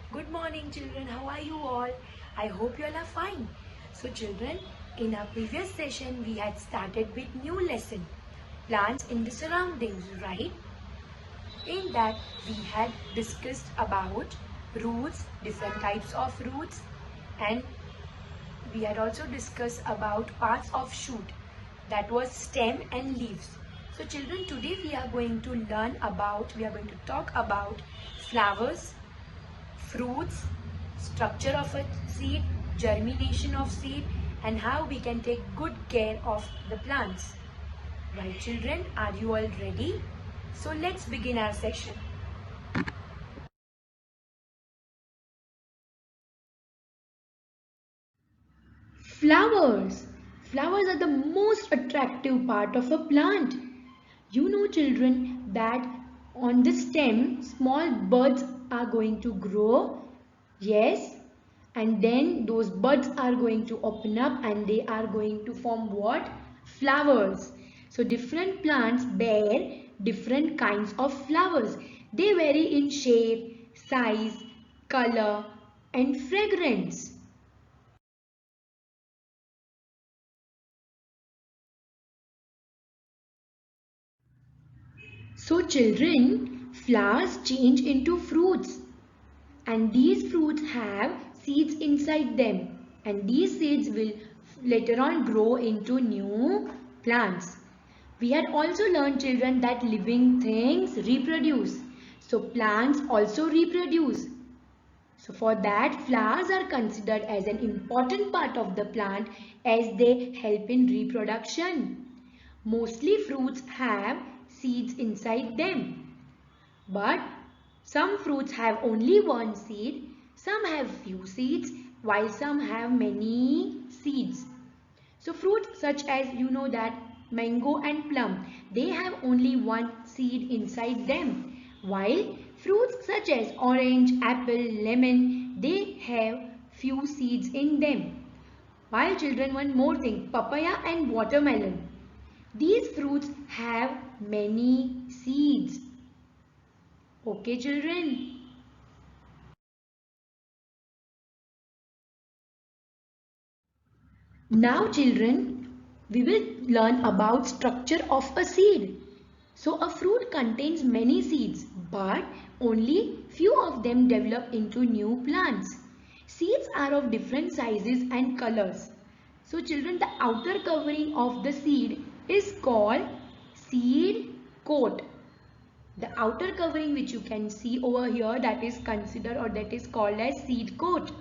Good morning, children. How are you all? I hope you all are fine. So, children, in our previous session, we had started with new lesson, plants in the surroundings, right? In that, we had discussed about roots, different types of roots, and we had also discussed about parts of shoot, that was stem and leaves. So, children, today we are going to talk about flowers, fruits, structure of a seed, germination of seed, and how we can take good care of the plants. Right, children, are you all ready? So let's begin our session. Flowers. Flowers are the most attractive part of a plant. You know, children, that on the stem, small buds are going to grow. Yes. And then those buds are going to open up and they are going to form what? Flowers. So different plants bear different kinds of flowers. They vary in shape, size, color, and fragrance. So children, flowers change into fruits and these fruits have seeds inside them and these seeds will later on grow into new plants. We had also learned, children, that living things reproduce. So plants also reproduce. So for that, flowers are considered as an important part of the plant as they help in reproduction. Mostly fruits have seeds inside them. But some fruits have only one seed, some have few seeds, while some have many seeds. So fruits such as that mango and plum, they have only one seed inside them. While fruits such as orange, apple, lemon, they have few seeds in them. While children, one more thing, papaya and watermelon. These fruits have many seeds. Okay, children. Now, children, we will learn about structure of a seed. So, a fruit contains many seeds, but only few of them develop into new plants. Seeds are of different sizes and colors. So, children, the outer covering of the seed is called seed coat. The outer covering which you can see over here, that is considered or that is called as seed coat.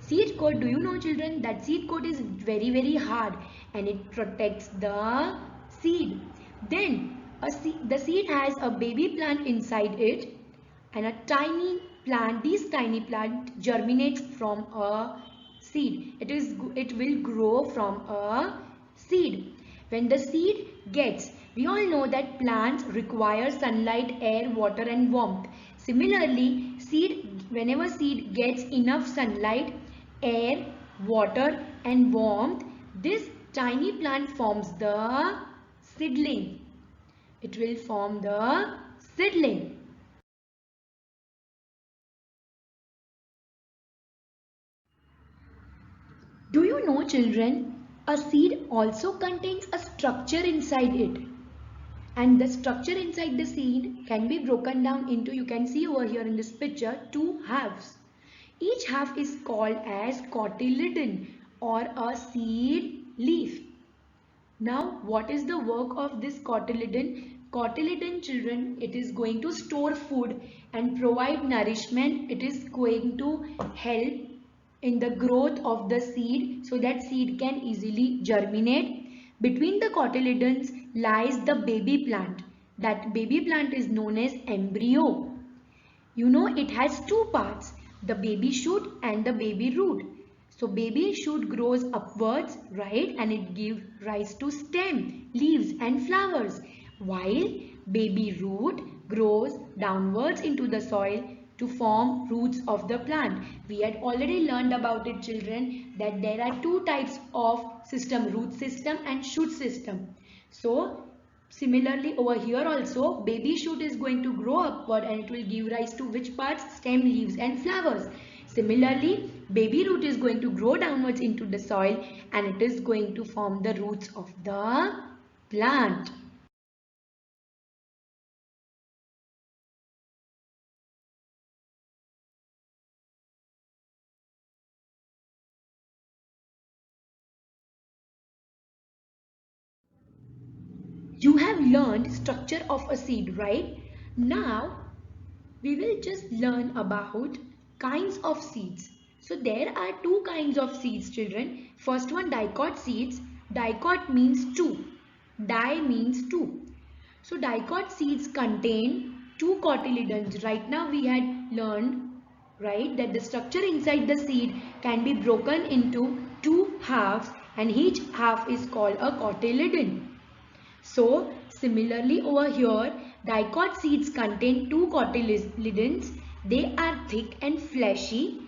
Seed coat, do you know, children, that seed coat is very hard and it protects the seed. Then the seed has a baby plant inside it and a tiny plant. This tiny plant germinates from a seed. It will grow from a seed. When the seed gets, we all know that plants require sunlight, air, water and warmth. Similarly, whenever seed gets enough sunlight, air, water and warmth, this tiny plant forms the seedling. It will form the seedling. Do you know, children, a seed also contains a structure inside it. And the structure inside the seed can be broken down into, you can see over here in this picture, two halves. Each half is called as cotyledon or a seed leaf. Now, what is the work of this cotyledon? Cotyledon, children, it is going to store food and provide nourishment. It is going to help in the growth of the seed so that seed can easily germinate. Between the cotyledons lies the baby plant. That baby plant is known as embryo. You know, it has two parts, the baby shoot and the baby root. So baby shoot grows upwards, right, and it gives rise to stem, leaves and flowers. While baby root grows downwards into the soil to form roots of the plant. We had already learned about it, children, that there are two types of system, root system and shoot system. So Similarly, over here also, baby shoot is going to grow upward and it will give rise to which parts? Stem, leaves and flowers. Similarly, baby root is going to grow downwards into the soil and it is going to form the roots of the plant. You have learned structure of a seed, right? Now we will just learn about kinds of seeds. So there are two kinds of seeds, children. First one, dicot seeds. Dicot means two. Di means two. So dicot seeds contain two cotyledons. Right now we had learned, right, that the structure inside the seed can be broken into two halves and each half is called a cotyledon. So similarly over here, dicot seeds contain two cotyledons. They are thick and fleshy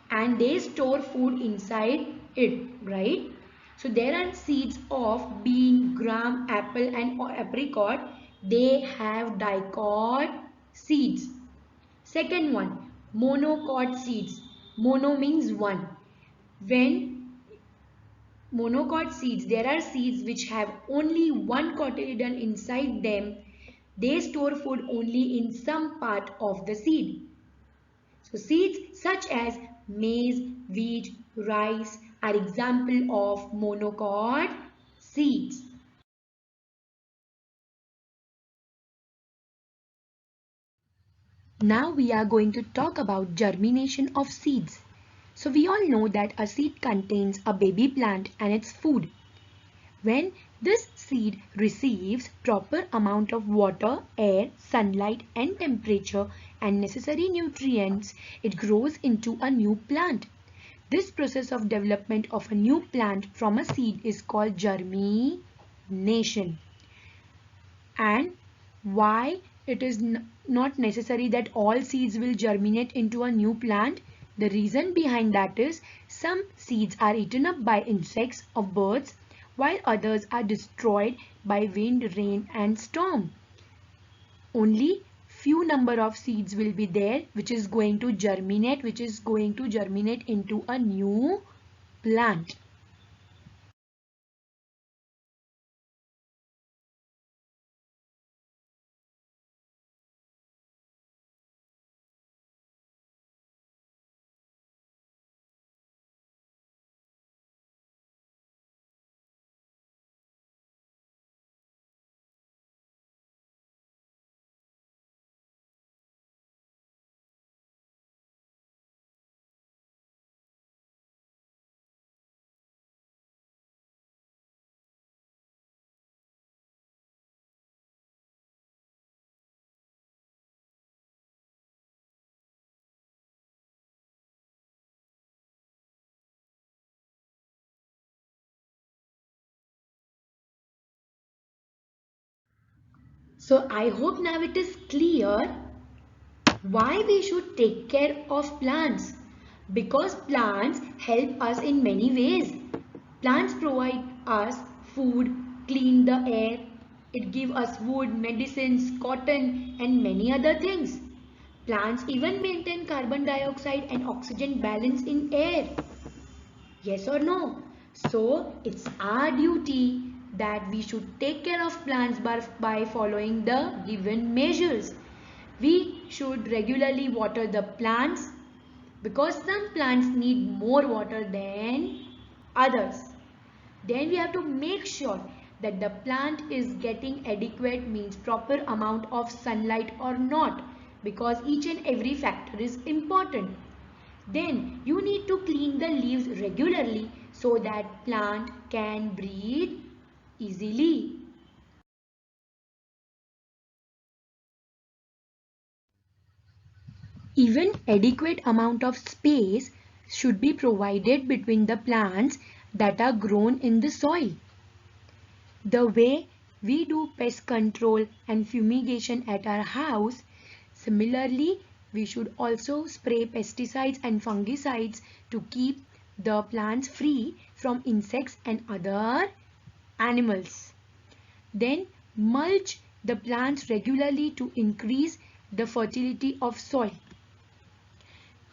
and they store food inside it, right? So there are seeds of bean, gram, apple and apricot. They have dicot seeds. Second one, monocot seeds. Mono means one. When monocot seeds, there are seeds which have only one cotyledon inside them. They store food only in some part of the seed. So seeds such as maize, wheat, rice are example of monocot seeds. Now we are going to talk about germination of seeds. So we all know that a seed contains a baby plant and its food. When this seed receives proper amount of water, air, sunlight and temperature and necessary nutrients, it grows into a new plant. This process of development of a new plant from a seed is called germination. And why it is not necessary that all seeds will germinate into a new plant? The reason behind that is some seeds are eaten up by insects or birds while others are destroyed by wind, rain and storm. Only few number of seeds will be there which is going to germinate into a new plant. So I hope now it is clear why we should take care of plants. Because plants help us in many ways. Plants provide us food, clean the air, it gives us wood, medicines, cotton and many other things. Plants even maintain carbon dioxide and oxygen balance in air. Yes or no? So it's our duty that we should take care of plants by following the given measures. We should regularly water the plants because some plants need more water than others. Then we have to make sure that the plant is getting adequate means proper amount of sunlight or not because each and every factor is important. Then you need to clean the leaves regularly so that plant can breathe easily. Even adequate amount of space should be provided between the plants that are grown in the soil. The way we do pest control and fumigation at our house, similarly we should also spray pesticides and fungicides to keep the plants free from insects and other animals. Then Mulch the plants regularly to increase the fertility of soil.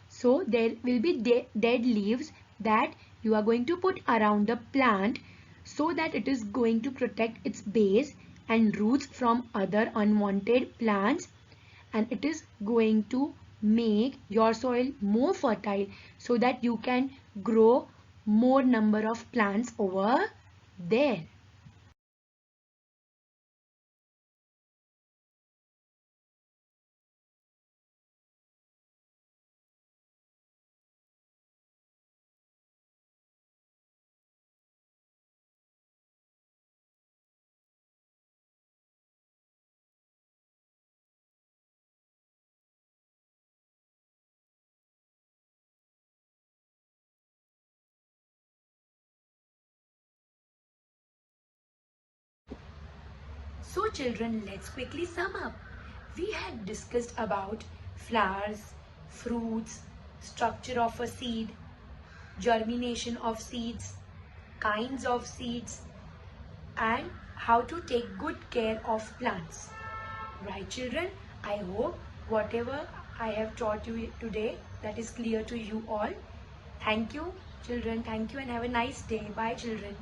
So there will be dead leaves that you are going to put around the plant so that it is going to protect its base and roots from other unwanted plants, and it is going to make your soil more fertile so that you can grow more number of plants over there. So children, let's quickly sum up. We had discussed about flowers, fruits, structure of a seed, germination of seeds, kinds of seeds, and how to take good care of plants. Right children, I hope whatever I have taught you today, that is clear to you all. Thank you children, thank you and have a nice day. Bye children.